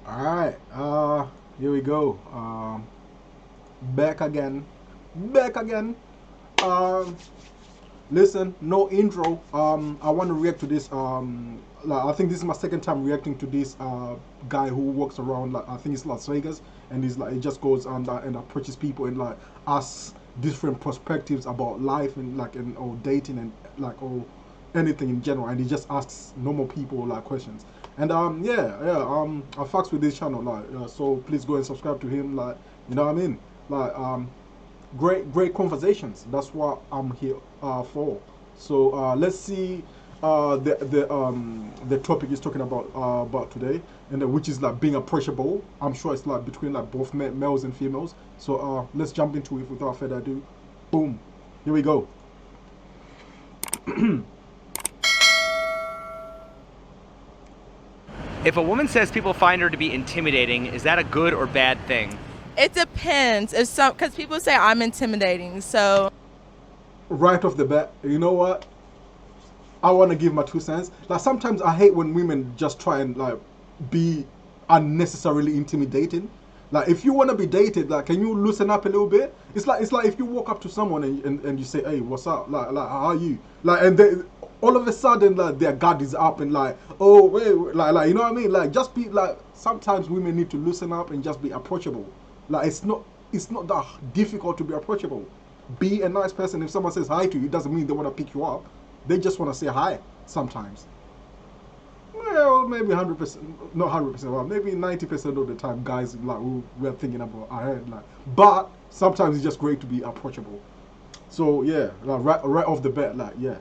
Alright, here we go. Back again. Back again. Um, Listen, no intro. I want to react to this. Like, I think this is my second time reacting to this guy who walks around, like, I think it's Las Vegas, and he's like, he just goes and approaches people and like asks different perspectives about life and like or dating and like or anything in general, and he just asks normal people like questions. And I fucks with this channel, like, so please go and subscribe to him, like, you know what I mean, like, great conversations. That's what I'm here for. So let's see the topic he's talking about today, and which is like being approachable. I'm sure it's like between like both males and females. So let's jump into it without further ado. Boom, here we go. If a woman says people find her to be intimidating, is that a good or bad thing? It depends. If some, because people say I'm intimidating, so. Right off the bat, you know what? I want to give my 2 cents. Like, sometimes I hate when women just try and like be unnecessarily intimidating. Like, if you want to be dated, like, can you loosen up a little bit? It's like if you walk up to someone and you say, "Hey, what's up? Like how are you?" Like, and they, all of a sudden, like, their guard is up and like, "Oh, wait," like, you know what I mean? Like, just be like, sometimes women need to loosen up and just be approachable. Like, it's not that difficult to be approachable. Be a nice person. If someone says hi to you, it doesn't mean they want to pick you up. They just want to say hi sometimes. Well, maybe 100%, not 100%, well, maybe 90% of the time, guys, like, we're thinking about our head, like, but sometimes it's just great to be approachable. So yeah, like, right off the bat, like, yeah.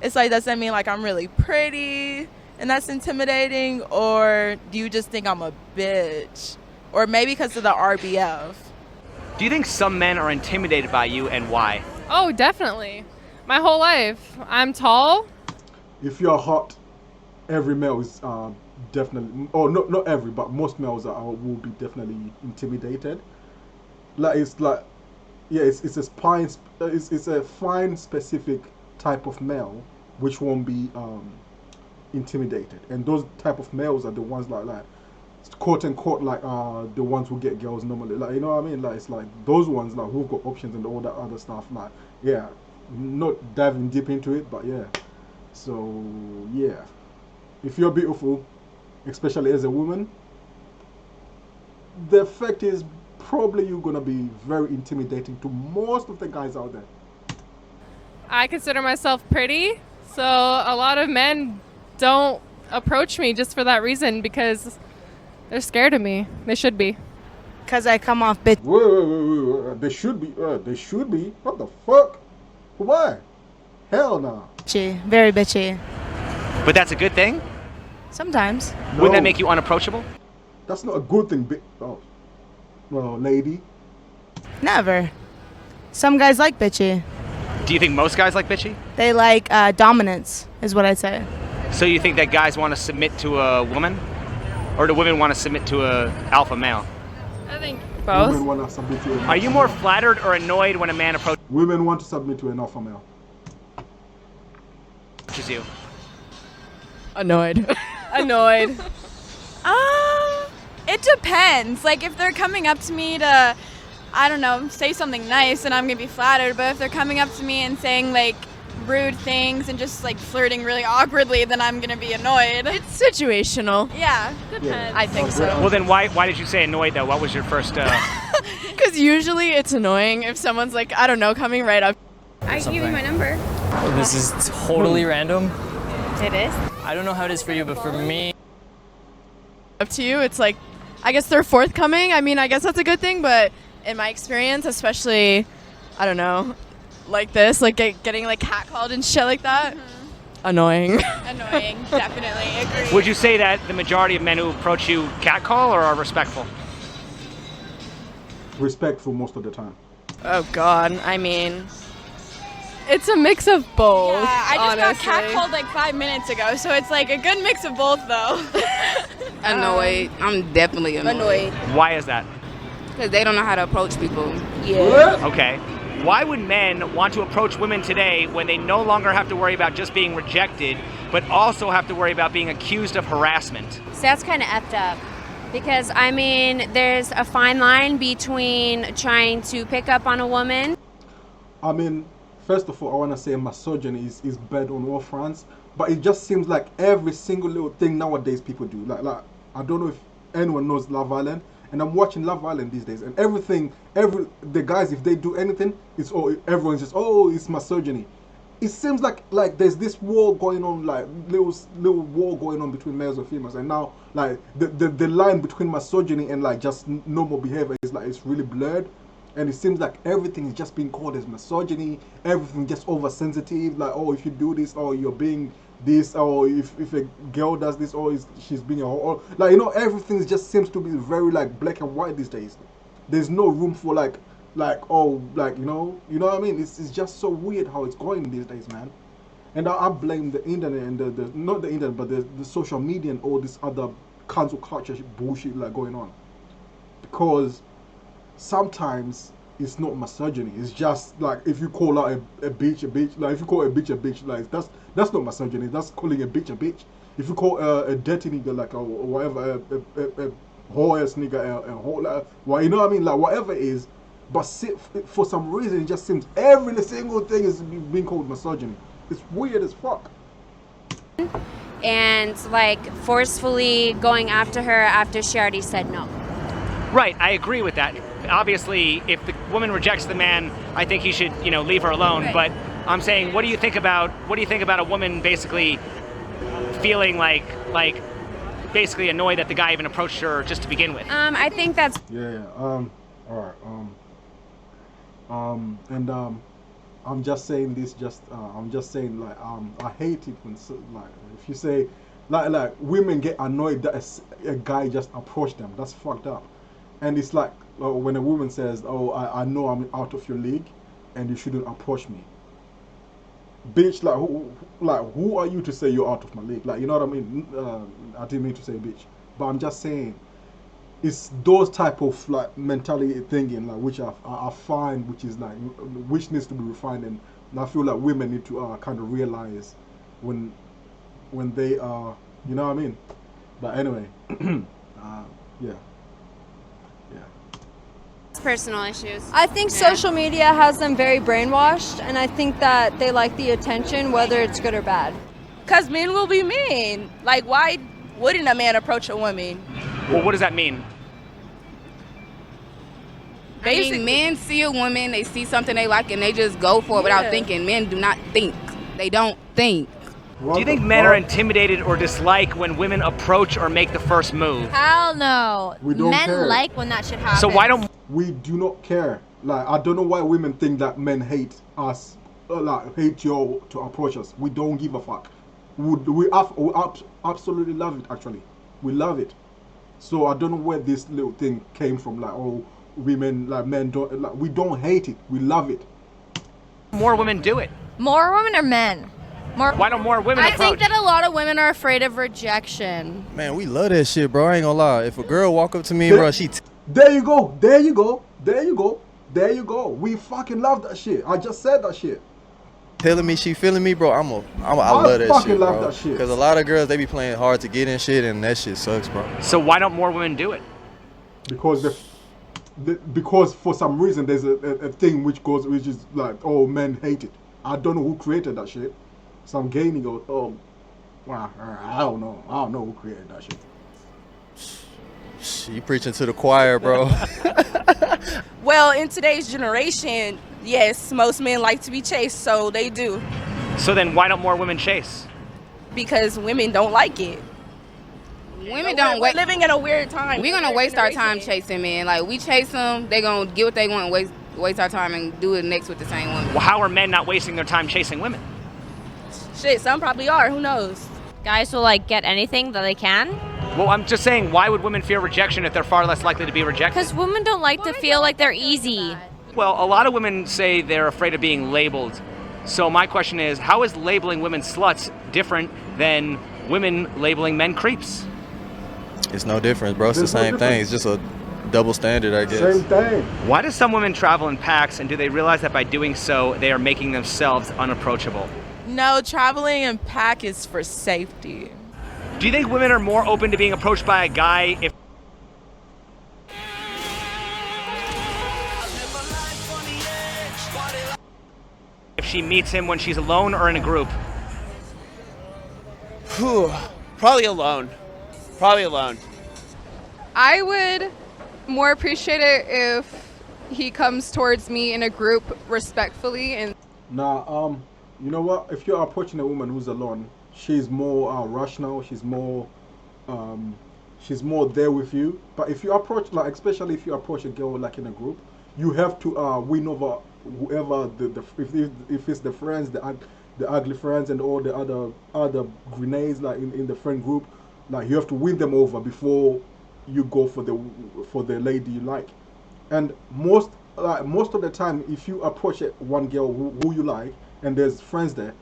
It's like, does that mean like I'm really pretty and that's intimidating, or do you just think I'm a bitch? Or maybe because of the RBF. Do you think some men are intimidated by you, and why? Oh, definitely. My whole life. I'm tall. If you're hot, every male is definitely, oh, not every, but most males will be definitely intimidated. Like, it's like, yeah, it's a fine specific type of male which won't be intimidated, and those type of males are the ones like quote unquote like the ones who get girls normally, like, you know what I mean, like, it's like those ones like who've got options and all that other stuff, like, yeah, not diving deep into it, but yeah. So yeah, if you're beautiful, especially as a woman, the effect is probably you're gonna be very intimidating to most of the guys out there. I consider myself pretty, so a lot of men don't approach me just for that reason, because they're scared of me. They should be. Because I come off bitch. Wait. They should be. They should be. What the fuck? Why? Hell no. Bitchy. Very bitchy. But that's a good thing? Sometimes. No, Wouldn't that make you unapproachable? that's not a good thing. Oh, well, lady. Never. Some guys like bitchy. Do you think most guys like bitchy? They like dominance, is what I'd say. So you think that guys want to submit to a woman? Or do women want to submit to a alpha male? I think Women both. want to submit to an Are you more flattered or annoyed when a man approaches Women want to submit to an alpha male. you? Annoyed. Annoyed. It depends. Like, if they're coming up to me to, I don't know, say something nice, then I'm gonna be flattered. But if they're coming up to me and saying like rude things and just like flirting really awkwardly, then I'm gonna be annoyed. It's situational. Yeah. Yeah. I think so. Well, then why did you say annoyed, though? What was your first... Because usually it's annoying if someone's like, I don't know, coming right up. I can give you my number. This is totally random. It is. I don't know how it is for you, but for me, Up to you, it's like, I guess they're forthcoming. I mean, I guess that's a good thing, but in my experience, especially, I don't know, like this, like getting like catcalled and shit like that, annoying. Annoying. Definitely. Agree. Would you say that the majority of men who approach you catcall or are respectful? Respectful most of the time. Oh God, I mean, it's a mix of both. Yeah, I just honestly. got catcalled like 5 minutes ago, so it's like a good mix of both, though. Annoyed. I'm definitely annoyed. Why is that? Because they don't know how to approach people. Yeah. Okay. why would men want to approach women today when they no longer have to worry about just being rejected, but also have to worry about being accused of harassment? So that's kind of effed up. Because, I mean, there's a fine line between trying to pick up on a woman. I mean, first of all, I want to say misogyny is bad on all fronts, but it just seems like every single little thing nowadays people do. Like I don't know if anyone knows Love Island, and I'm watching Love Island these days, and the guys, if they do anything, everyone's just, oh, it's misogyny. It seems like there's this war going on, like little war going on between males and females, and now like the line between misogyny and like just normal behavior is like it's really blurred, and it seems like everything is just being called as misogyny. Everything just oversensitive, like, oh, if you do this, or you're being this, or if a girl does this, or she's being a whore, like, you know, everything just seems to be very like black and white these days. There's no room for like you know what I mean? It's just so weird how it's going these days, man. And I blame the internet and the not the internet, but the social media and all this other cancel culture bullshit like going on. Because sometimes it's not misogyny. It's just like if you call out a bitch, like if you call a bitch, like that's not misogyny. That's calling a bitch a bitch. If you call a dirty nigga like or whatever, a whore ass nigga, a whore, like, well, you know what I mean? Like whatever it is. But for some reason, it just seems every single thing is being called misogyny. It's weird as fuck. And like forcefully going after her after she already said no. Right, I agree with that. Obviously, if the woman rejects the man, I think he should, leave her alone. Right. But I'm saying, what do you think about a woman basically feeling like basically annoyed that the guy even approached her just to begin with? I think that's all right. I'm just saying this. I'm just saying like I hate it when if you say like women get annoyed that a guy just approached them. That's fucked up. And it's like when a woman says, "Oh, I know I'm out of your league, and you shouldn't approach me." Bitch, who are you to say you're out of my league? Like, you know what I mean? I didn't mean to say bitch, but I'm just saying. It's those type of like mentality thinking like which I find which needs to be refined, and I feel like women need to kind of realize when they are, you know what I mean. But anyway, yeah. personal issues. I think social media has them very brainwashed, and I think that they like the attention, whether it's good or bad. Because men will be mean. Like, why wouldn't a man approach a woman? Well, what does that mean? Basically, men see a woman, they see something they like, and they just go for it without thinking. Men do not think. They don't think. Do you think men are intimidated or dislike when women approach or make the first move? Hell no. We don't Men care. like when that shit happens. So why don't we do not care? Like, I don't know why women think that men hate us, hate you to approach us. We don't give a fuck. We absolutely love it. Actually, we love it. So I don't know where this little thing came from. Like, oh, women, like men don't. Like, we don't hate it. We love it. more women do it? More women or men? Why don't more women approach? I think that a lot of women are afraid of rejection. Man, we love that shit, bro. I ain't gonna lie. If a girl walk up to me, bro, there you go. There you go. There you go. There you go. We fucking love that shit. I just said that shit. Telling me she feeling me, bro. I love that fucking shit, love bro. that shit. Because a lot of girls, they be playing hard to get in shit, and that shit sucks, bro. So why don't more women do it? Because for some reason there's a thing which is like, oh, men hate it. I don't know who created that shit. Some gay nigga, I don't know who created that shit. You preaching to the choir, bro. Well, in today's generation, yes, most men like to be chased, so they do. So then why don't more women chase? Because women don't like it. Women don't wait. We're living in a weird time. We're gonna waste our time chasing men. Like, we chase them, they gonna get what they want, waste our time and do it next with the same woman. Well, how are men not wasting their time chasing women? Shit, some probably are. Who knows? Guys will like get anything that they can. Well, I'm just saying, why would women fear rejection if they're far less likely to be rejected? Because women don't like to feel like they're easy. Well, a lot of women say they're afraid of being labeled. So my question is, how is labeling women sluts different than women labeling men creeps? It's no difference, bro. It's the same thing. It's just Double standard, I guess. Same thing. Why do some women travel in packs, and do they realize that by doing so, they are making themselves unapproachable? No, traveling in pack is for safety. Do you think women are more open to being approached by a guy if she meets him when she's alone or in a group? Probably alone. Probably alone. I would more appreciate it if he comes towards me in a group respectfully and. Nah, you know what? If you're approaching a woman who's alone, she's more rational. She's more there with you. But if you approach, like, especially if you approach a girl like in a group, you have to win over whoever if it's the friends, the ugly friends, and all the other grenades like in the friend group. Like, you have to win them over before you go for the lady you like. And most of the time, if you approach one girl who you like and there's friends there,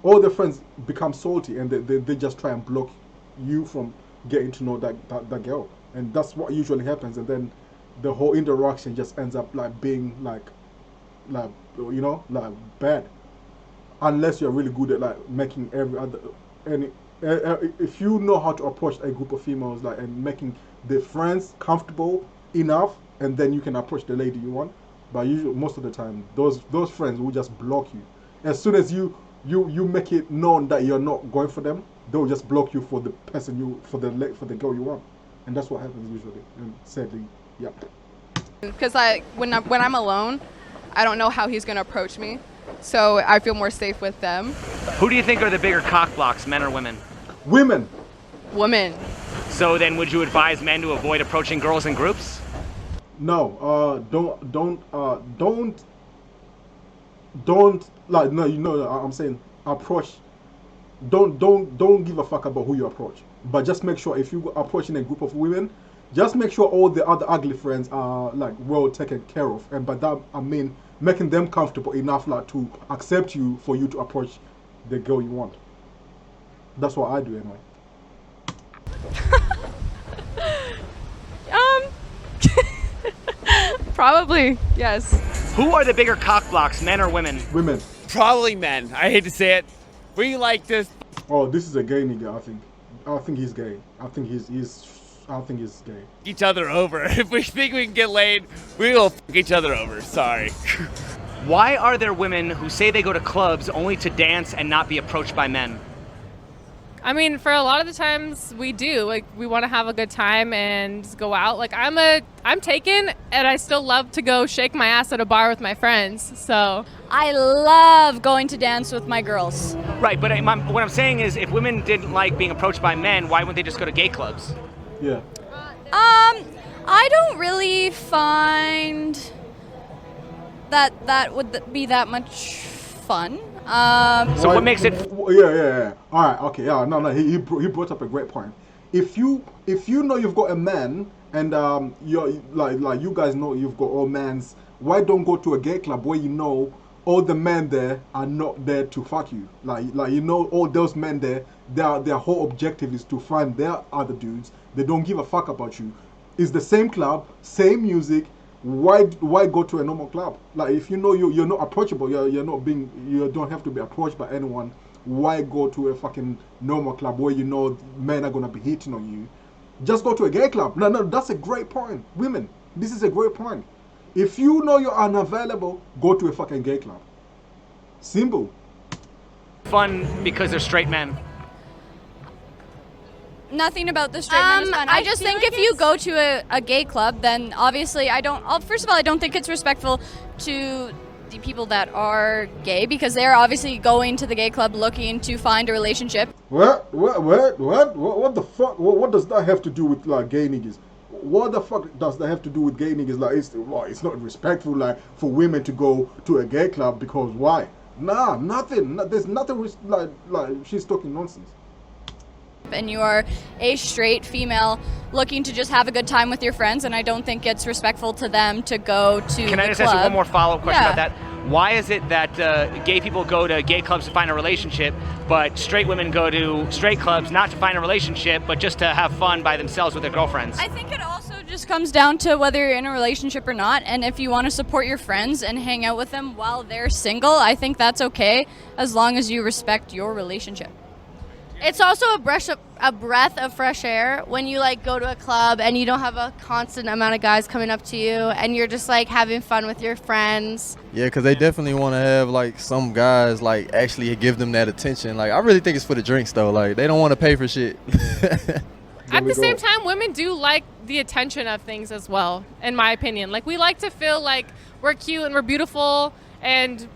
all the friends become salty and they just try and block you from getting to know that girl. And that's what usually happens. And then the whole interaction just ends up like being like bad, unless you're really good at like making if you know how to approach a group of females like and making the friends comfortable enough, and then you can approach the lady you want. But usually, most of the time, those friends will just block you. As soon as you make it known that you're not going for them, they'll just block you for the person for the girl you want. And that's what happens usually. And sadly, yeah. Because when I'm alone, I don't know how he's gonna approach me, so I feel more safe with them. Who do you think are the bigger cock blocks, men or women? Women. Women. So then, would you advise men to avoid approaching girls in groups? No, don't like, no, you know, I'm saying approach. Don't give a fuck about who you approach, but just make sure if you approach in a group of women, just make sure all the other ugly friends are like well taken care of, and by that I mean making them comfortable enough like to accept you for you to approach the girl you want. That's what I do anyway. Probably, yes. Who are the bigger cock blocks, men or women? Women. Probably men. I hate to say it. We like this. Oh, this is a gay nigga. I think he's gay. I think he's gay. Each other over. If we think we can get laid, we will fuck each other over. Sorry. Why are there women who say they go to clubs only to dance and not be approached by men? I mean, for a lot of the times we do. Like, we want to have a good time and go out. Like, I'm taken, and I still love to go shake my ass at a bar with my friends. So I love going to dance with my girls. Right, but what I'm saying is, if women didn't like being approached by men, why wouldn't they just go to gay clubs? Yeah. I don't really find that would be that much fun. So what makes it? Yeah. All right. Okay. Yeah. No. He brought up a great point. If you know you've got a man and you're like you guys know you've got all mans, why don't go to a gay club where you know all the men there are not there to fuck you? Like you know all those men there, their whole objective is to find their other dudes. They don't give a fuck about you. It's the same club, same music. Why go to a normal club? Like, if you know you're not approachable, you don't have to be approached by anyone. Why go to a fucking normal club where you know men are gonna be hitting on you? Just go to a gay club. No, that's a great point. Women, this is a great point. If you know you're unavailable, go to a fucking gay club. Simple. Fun because they're straight men. Nothing about the straight men is fun. I just think if you go to a gay club, then obviously first of all, I don't think it's respectful to the people that are gay, because they're obviously going to the gay club looking to find a relationship. What the fuck? What does that have to do with like gay niggas? What the fuck does that have to do with gay niggas? Like, it's not respectful like for women to go to a gay club because why? Nah, nothing. There's nothing like she's talking nonsense. And you are a straight female looking to just have a good time with your friends, and I don't think it's respectful to them to go to the club. Can I just ask you one more follow-up question about that? Why is it that gay people go to gay clubs to find a relationship, but straight women go to straight clubs not to find a relationship, but just to have fun by themselves with their girlfriends? I think it also just comes down to whether you're in a relationship or not, and if you want to support your friends and hang out with them while they're single, I think that's okay, as long as you respect your relationship. It's also a breath of fresh air when you like go to a club and you don't have a constant amount of guys coming up to you and you're just like having fun with your friends. Yeah, because they definitely want to have like some guys like actually give them that attention. Like I really think it's for the drinks though. Like they don't want to pay for shit. At the same time, women do like the attention of things as well, in my opinion. Like we like to feel like we're cute and we're beautiful and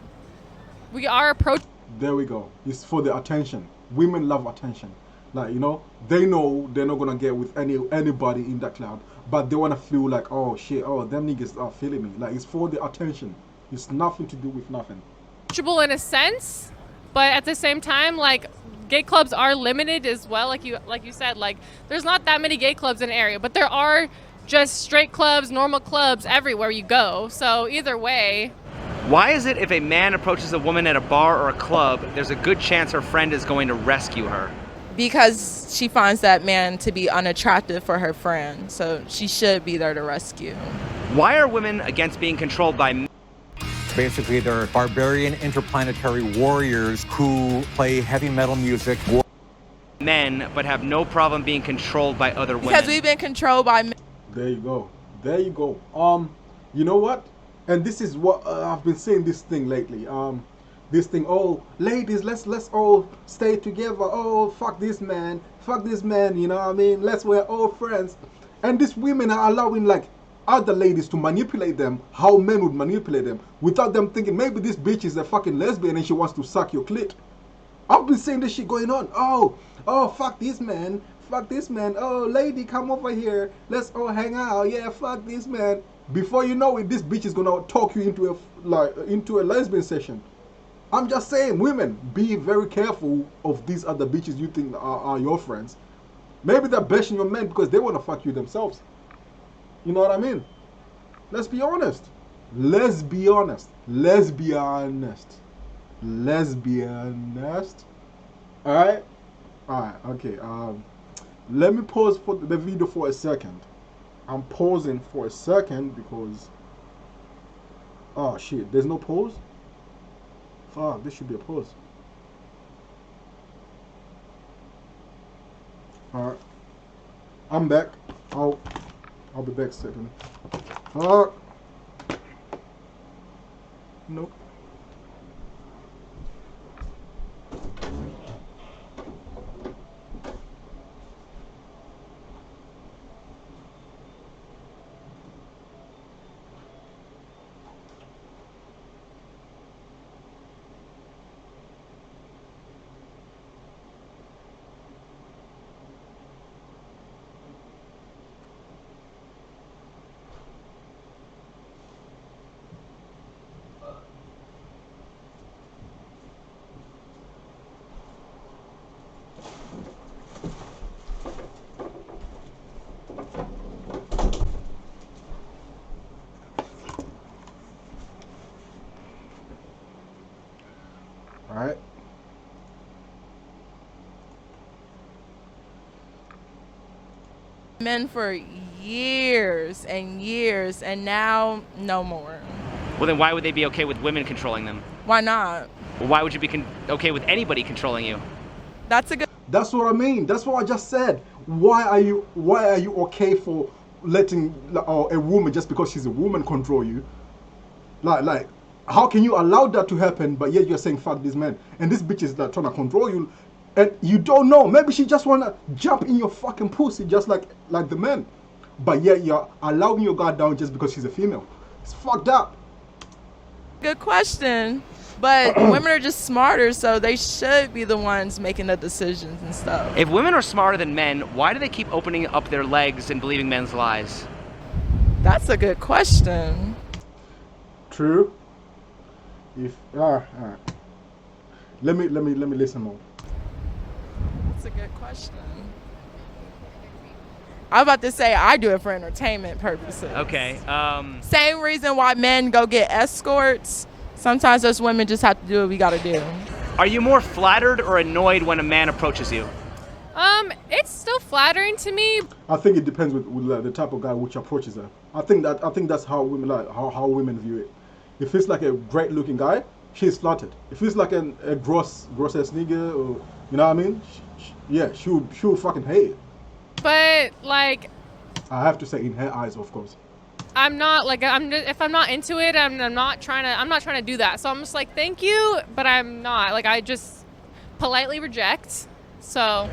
we are approachable. There we go. It's for the attention. Women love attention. Like, you know, they know they're not gonna get with anybody in that cloud, but they wanna feel like, oh shit, oh them niggas are feeling me. Like it's for the attention. It's nothing to do with nothing. In a sense, but at the same time, like gay clubs are limited as well. Like you said, like there's not that many gay clubs in the area, but there are just straight clubs, normal clubs everywhere you go. So either way. Why is it if a man approaches a woman at a bar or a club, there's a good chance her friend is going to rescue her? Because she finds that man to be unattractive for her friend, so she should be there to rescue. Why are women against being controlled by men? Basically, they're barbarian interplanetary warriors who play heavy metal music. Men, but have no problem being controlled by other women. Because we've been controlled by men. There you go. There you go. You know what? And this is what I've been saying this thing lately. This thing, oh, ladies, let's all stay together. Oh, fuck this man, you know what I mean? We're all friends. And these women are allowing like other ladies to manipulate them how men would manipulate them without them thinking maybe this bitch is a fucking lesbian and she wants to suck your clit. I've been saying this shit going on. Oh, fuck this man. Oh, lady, come over here. Let's all hang out. Yeah, fuck this man. Before you know it, this bitch is gonna talk you into a lesbian session. I'm just saying, women, be very careful of these other bitches you think are your friends. Maybe they're bashing your men because they want to fuck you themselves. You know what I mean? Let's be honest. Let's be honest. Alright? Alright, okay. Let me pause for the video for a second. I'm pausing for a second because... Oh shit, there's no pause? Fuck, this should be a pause. Alright. I'm back. I'll be back second. Fuck. Nope. Alright. Men for years and years, and now no more. Well, then why would they be okay with women controlling them? Why not? Well, why would you be okay with anybody controlling you? That's what I mean. That's what I just said. Why are you okay for letting a woman, just because she's a woman, control you? Like how can you allow that to happen, but yet you're saying fuck this man, and this bitch is like trying to control you, and you don't know, maybe she just wanna jump in your fucking pussy just like the men, but yet you're allowing your guard down just because she's a female. It's fucked up. Good question. But women are just smarter, so they should be the ones making the decisions and stuff. If women are smarter than men, why do they keep opening up their legs and believing men's lies? That's a good question. True. Alright. Let me listen more. That's a good question. I'm about to say I do it for entertainment purposes. Okay. Same reason why men go get escorts. Sometimes us women just have to do what we gotta do. Are you more flattered or annoyed when a man approaches you? It's still flattering to me. I think it depends with like, the type of guy which approaches her. I think that's how women like how women view it. If it's like a great looking guy, she's flattered. If it's like a gross ass nigga, or you know what I mean, she'll fucking hate it. But like, I have to say, in her eyes, of course. I'm not like if I'm not into it, I'm not trying to do that. So I'm just like, thank you, but I'm not. Like, I just politely reject. So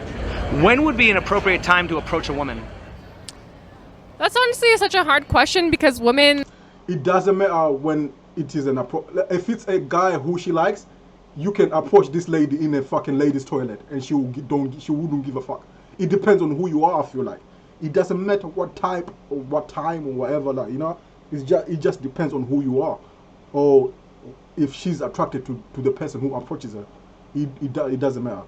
When would be an appropriate time to approach a woman? that's honestly such a hard question because women. It doesn't matter when it is an approach. If it's a guy who she likes, you can approach this lady in a fucking ladies' toilet, and she wouldn't give a fuck. It depends on who you are. I feel like it doesn't matter what type or what time or whatever. Like, you know, it just depends on who you are, or if she's attracted to the person who approaches her. It doesn't matter.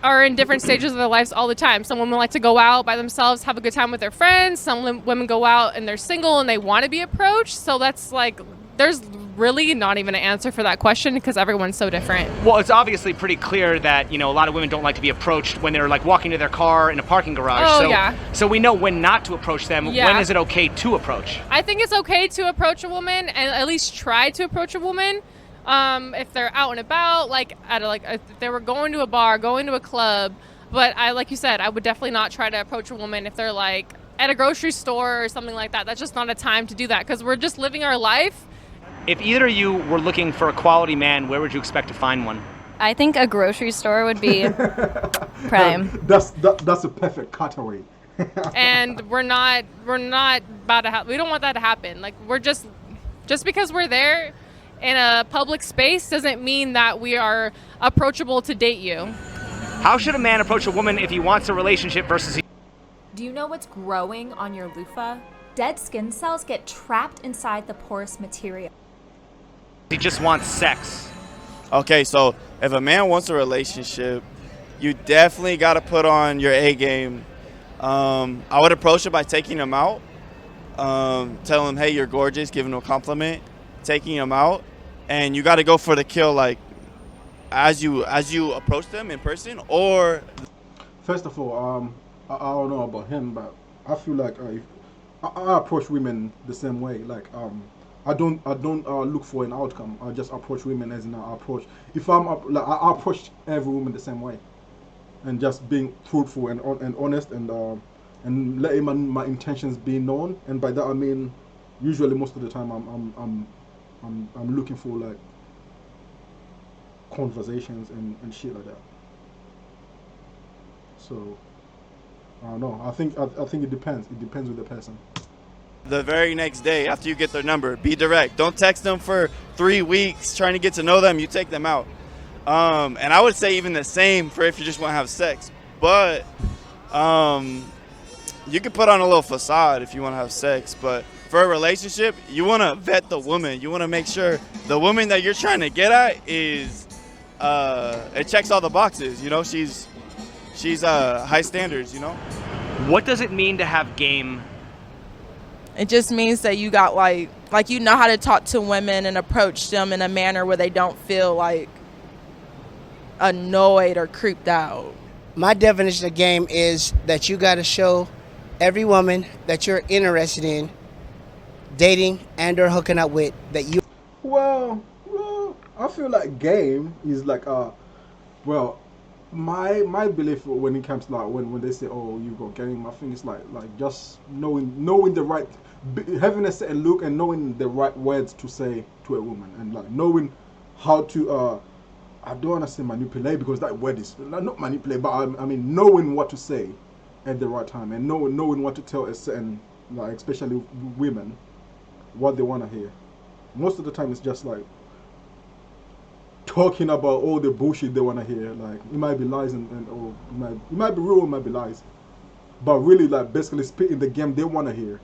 Are in different stages of their lives all the time. Some women like to go out by themselves, have a good time with their friends. Some women go out and they're single and they want to be approached. So that's like, there's really not even an answer for that question because everyone's so different. Well, it's obviously pretty clear that, you know, a lot of women don't like to be approached when they're like walking to their car in a parking garage. Oh, so, yeah. So we know when not to approach them. Yeah. When is it okay to approach? I think it's okay to approach a woman and at least try to approach a woman. If they're out and about, like if they were going to a bar, going to a club. But like you said, I would definitely not try to approach a woman if they're like at a grocery store or something like that. That's just not a time to do that because we're just living our life. If either of you were looking for a quality man, where would you expect to find one? I think a grocery store would be prime. That's a perfect cutaway. And we're not about to we don't want that to happen. Like, we're just because we're there in a public space doesn't mean that we are approachable to date you. How should a man approach a woman if he wants a relationship versus Do you know what's growing on your loofah? Dead skin cells get trapped inside the porous material. he just wants sex? Okay, so if a man wants a relationship, you definitely got to put on your A game. I would approach it by taking him out, telling him, hey, you're gorgeous, giving him a compliment, taking him out, and you got to go for the kill, like as you approach them in person. Or first of all, I don't know about him, but I feel like I approach women the same way. Like I don't look for an outcome. I just approach women as in I approach. If I approach every woman the same way, and just being truthful and honest and letting my intentions be known. And by that I mean, usually most of the time I'm looking for like conversations and shit like that. So I don't know. I think it depends. It depends with the person. the very next day after you get their number, be direct. Don't text them for 3 weeks trying to get to know them. You take them out. And I would say even the same for if you just want to have sex. But you can put on a little facade if you want to have sex. But for a relationship, you want to vet the woman. You want to make sure the woman that you're trying to get at is it checks all the boxes. You know, she's high standards. You know. What does it mean to have game? It just means that you got like you know how to talk to women and approach them in a manner where they don't feel like annoyed or creeped out. My definition of game is that you got to show every woman that you're interested in dating and or hooking up with that you. Well, I feel like game is like my belief when it comes to like when they say, oh, you got game, I think it's like just knowing the right, having a certain look and knowing the right words to say to a woman, and like knowing how to I don't want to say manipulate because that word is not manipulate, but I mean knowing what to say at the right time and knowing what to tell a certain, like especially women, what they want to hear. Most of the time it's just like talking about all the bullshit they want to hear. Like it might be lies or it might be real, it might be lies, but really like basically spitting the game they want to hear,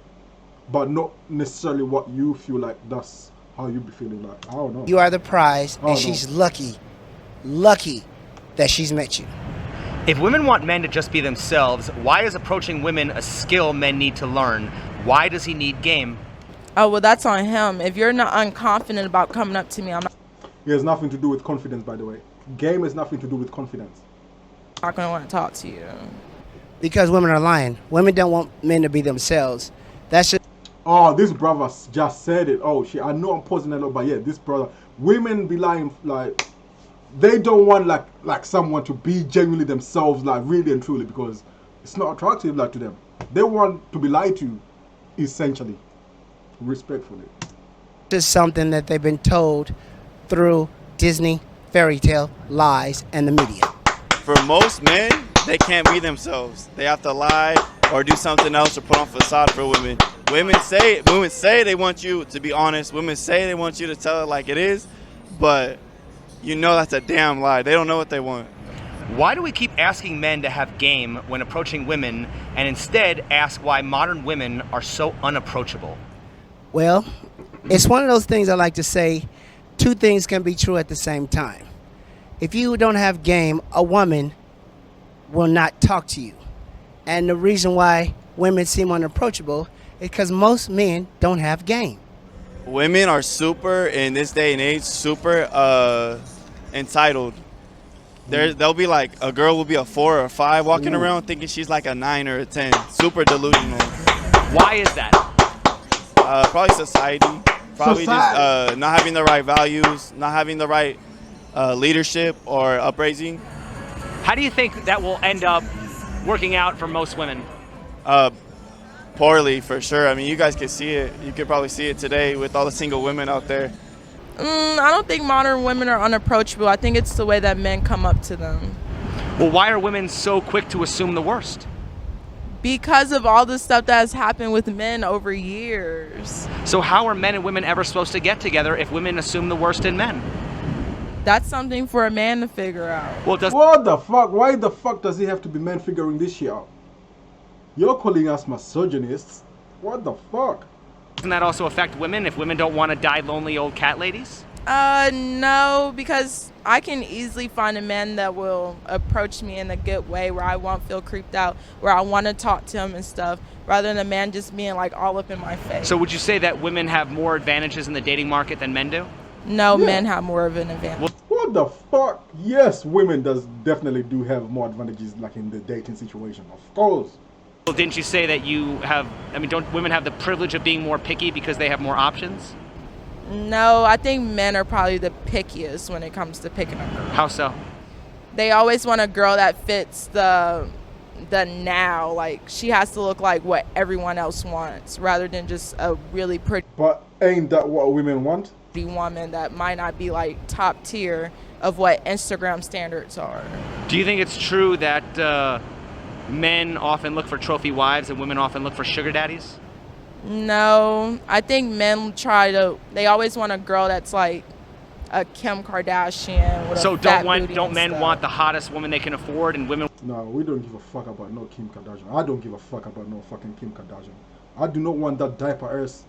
but not necessarily what you feel like that's how you be feeling. Like I don't know. You are the prize, and she's lucky that she's met you. If women want men to just be themselves, why is approaching women a skill men need to learn? Why does he need game? Oh, well, that's on him. If you're not unconfident about coming up to me, I'm not. It has nothing to do with confidence, by the way. Game has nothing to do with confidence. Not gonna want to talk to you. Because women are lying. Women don't want men to be themselves. That's just. Oh, this brother just said it. Oh shit! I know I'm pausing a lot, but yeah, this brother. Women be lying like they don't want like someone to be genuinely themselves, like really and truly, because it's not attractive like to them. They want to be lied to, essentially, respectfully. This is something that they've been told through Disney, fairy tale, lies, and the media. For most men, they can't be themselves. They have to lie or do something else or put on facade for women. Women say they want you to be honest. Women say they want you to tell it like it is, but you know that's a damn lie. They don't know what they want. Why do we keep asking men to have game when approaching women and instead ask why modern women are so unapproachable? Well, it's one of those things I like to say, two things can be true at the same time. If you don't have game, a woman will not talk to you. And the reason why women seem unapproachable is because most men don't have game. Women are super, in this day and age, super entitled. They'll be like, a girl will be a 4 or a 5 walking around thinking she's like a 9 or a 10. Super delusional. Why is that? Probably society. Probably just not having the right values, not having the right leadership or upraising. How do you think that will end up working out for most women? Poorly, for sure. I mean, you guys can see it. You could probably see it today with all the single women out there. I don't think modern women are unapproachable. I think it's the way that men come up to them. Well, why are women so quick to assume the worst? Because of all the stuff that has happened with men over years. So how are men and women ever supposed to get together if women assume the worst in men? That's something for a man to figure out. Well, what the fuck? Why the fuck does it have to be men figuring this shit out? You're calling us misogynists. What the fuck? Doesn't that also affect women if women don't want to die lonely old cat ladies? No, because I can easily find a man that will approach me in a good way where I won't feel creeped out, where I want to talk to him and stuff, rather than a man just being like all up in my face. So would you say that women have more advantages in the dating market than men do? No, men have more of an advantage. What the fuck? Yes, women definitely do have more advantages like in the dating situation, of course. Well, didn't you say that don't women have the privilege of being more picky because they have more options? No, I think men are probably the pickiest when it comes to picking a girl. How so? They always want a girl that fits the now, like she has to look like what everyone else wants rather than just a really pretty. But ain't that what women want? Woman that might not be like top tier of what Instagram standards are. Do you think it's true that men often look for trophy wives and women often look for sugar daddies? No, I think men they always want a girl that's like a Kim Kardashian with so a fat booty don't men want the hottest woman they can afford and women? No, we don't give a fuck about no Kim Kardashian. I don't give a fuck about no fucking Kim Kardashian. I do not want that diaper ass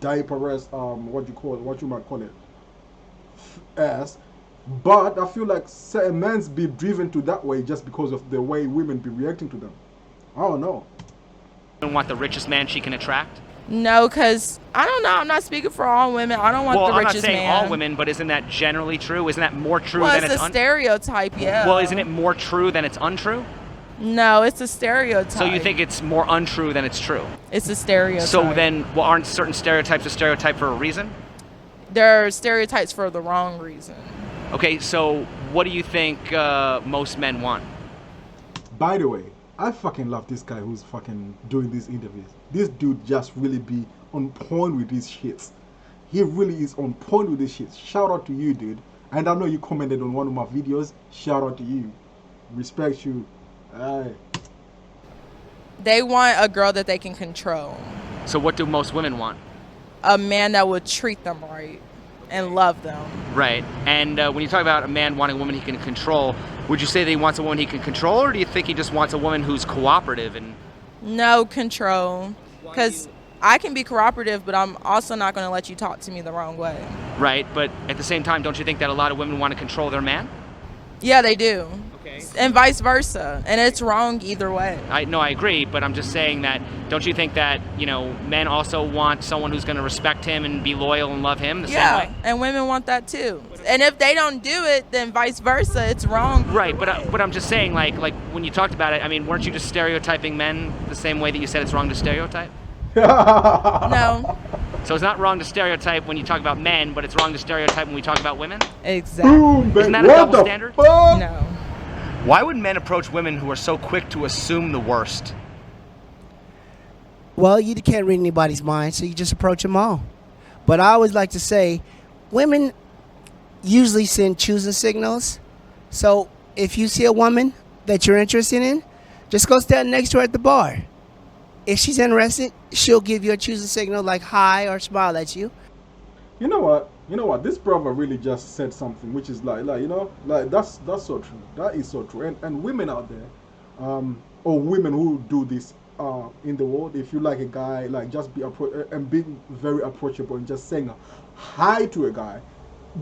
what you might call it ass. But I feel like certain men's be driven to that way just because of the way women be reacting to them. I don't know. Women want the richest man she can attract? No, because I don't know. I'm not speaking for all women. I don't want the richest man. I'm not saying all women, but isn't that generally true? Isn't that more true well, than it's a stereotype, yeah. Well, isn't it more true than it's untrue? No, it's a stereotype. So you think it's more untrue than it's true? It's a stereotype. So then, aren't certain stereotypes a stereotype for a reason? They're stereotypes for the wrong reason. Okay, so what do you think most men want? By the way, I fucking love this guy who's fucking doing these interviews. This dude just really be on point with his shits. He really is on point with his shits. Shout out to you, dude. And I know you commented on one of my videos. Shout out to you. Respect you. Aye. They want a girl that they can control. So what do most women want? A man that would treat them right and love them. Right. And when you talk about a man wanting a woman he can control, would you say that he wants a woman he can control, or do you think he just wants a woman who's cooperative and? No, control. Because I can be cooperative, but I'm also not going to let you talk to me the wrong way. Right, but at the same time, don't you think that a lot of women want to control their man? Yeah, they do. Okay. and vice versa, and it's wrong either way. I agree, but I'm just saying that, don't you think that, men also want someone who's going to respect him and be loyal and love him the same way? And women want that too. And if they don't do it, then vice versa, it's wrong. Right, but I'm just saying, like when you talked about it, I mean, weren't you just stereotyping men the same way that you said it's wrong to stereotype? No. So it's not wrong to stereotype when you talk about men, but it's wrong to stereotype when we talk about women? Exactly. Isn't that a double standard? No. Why would men approach women who are so quick to assume the worst? Well, you can't read anybody's mind, so you just approach them all. But I always like to say, women usually send choosing signals. So if you see a woman that you're interested in, just go stand next to her at the bar. If she's interested, she'll give you a choosing signal like hi or smile at you. You know what? This brother really just said something, which is like that's so true. That is so true. And women out there, or women who do this in the world, if you like a guy, like just be being very approachable and just saying hi to a guy.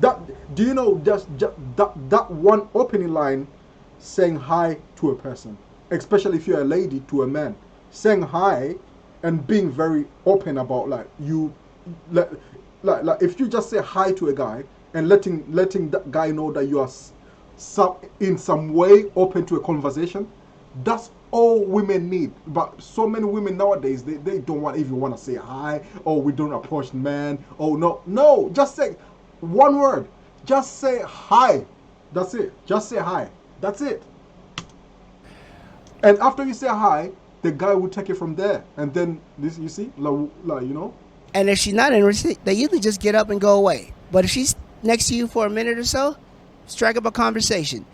Do you know just that one opening line, saying hi to a person, especially if you're a lady to a man, saying hi and being very open about like if you just say hi to a guy and letting that guy know that you are in some way open to a conversation, that's all women need. But so many women nowadays, they don't even want to say hi, or we don't approach men. Oh no, just say one word. Just say hi. That's it. Just say hi. That's it. And after you say hi, the guy will take it from there. And then this, you see, And if she's not interested, they usually just get up and go away. But if she's next to you for a minute or so, strike up a conversation.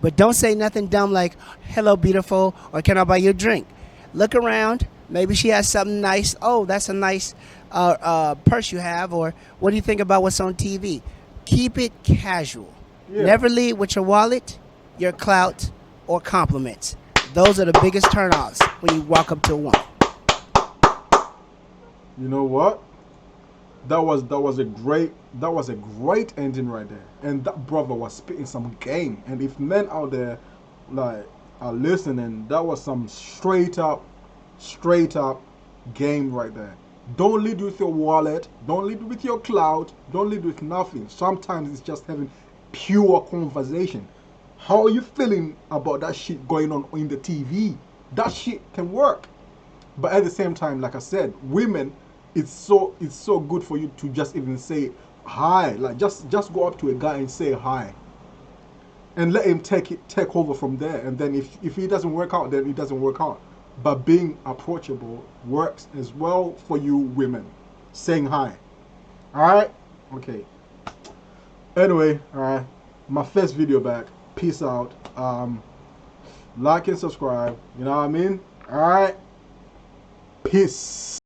But don't say nothing dumb like, hello, beautiful, or can I buy you a drink? Look around. Maybe she has something nice. Oh, that's a nice purse you have. Or what do you think about what's on TV? Keep it casual. Yeah. Never lead with your wallet, your clout, or compliments. Those are the biggest turnoffs when you walk up to a woman. You know what? That was a great ending right there. And that brother was spitting some game. And if men out there like are listening, that was some straight up game right there. Don't lead with your wallet. Don't lead with your clout. Don't lead with nothing. Sometimes it's just having pure conversation. How are you feeling about that shit going on in the TV? That shit can work. But at the same time, like I said, women, it's so good for you to just even say hi. Like just go up to a guy and say hi. And let him take over from there. And then if it doesn't work out, then it doesn't work out. But being approachable works as well for you women. Saying hi. Alright? Okay. Anyway, alright. My first video back. Peace out. Like and subscribe. You know what I mean? Alright. Peace.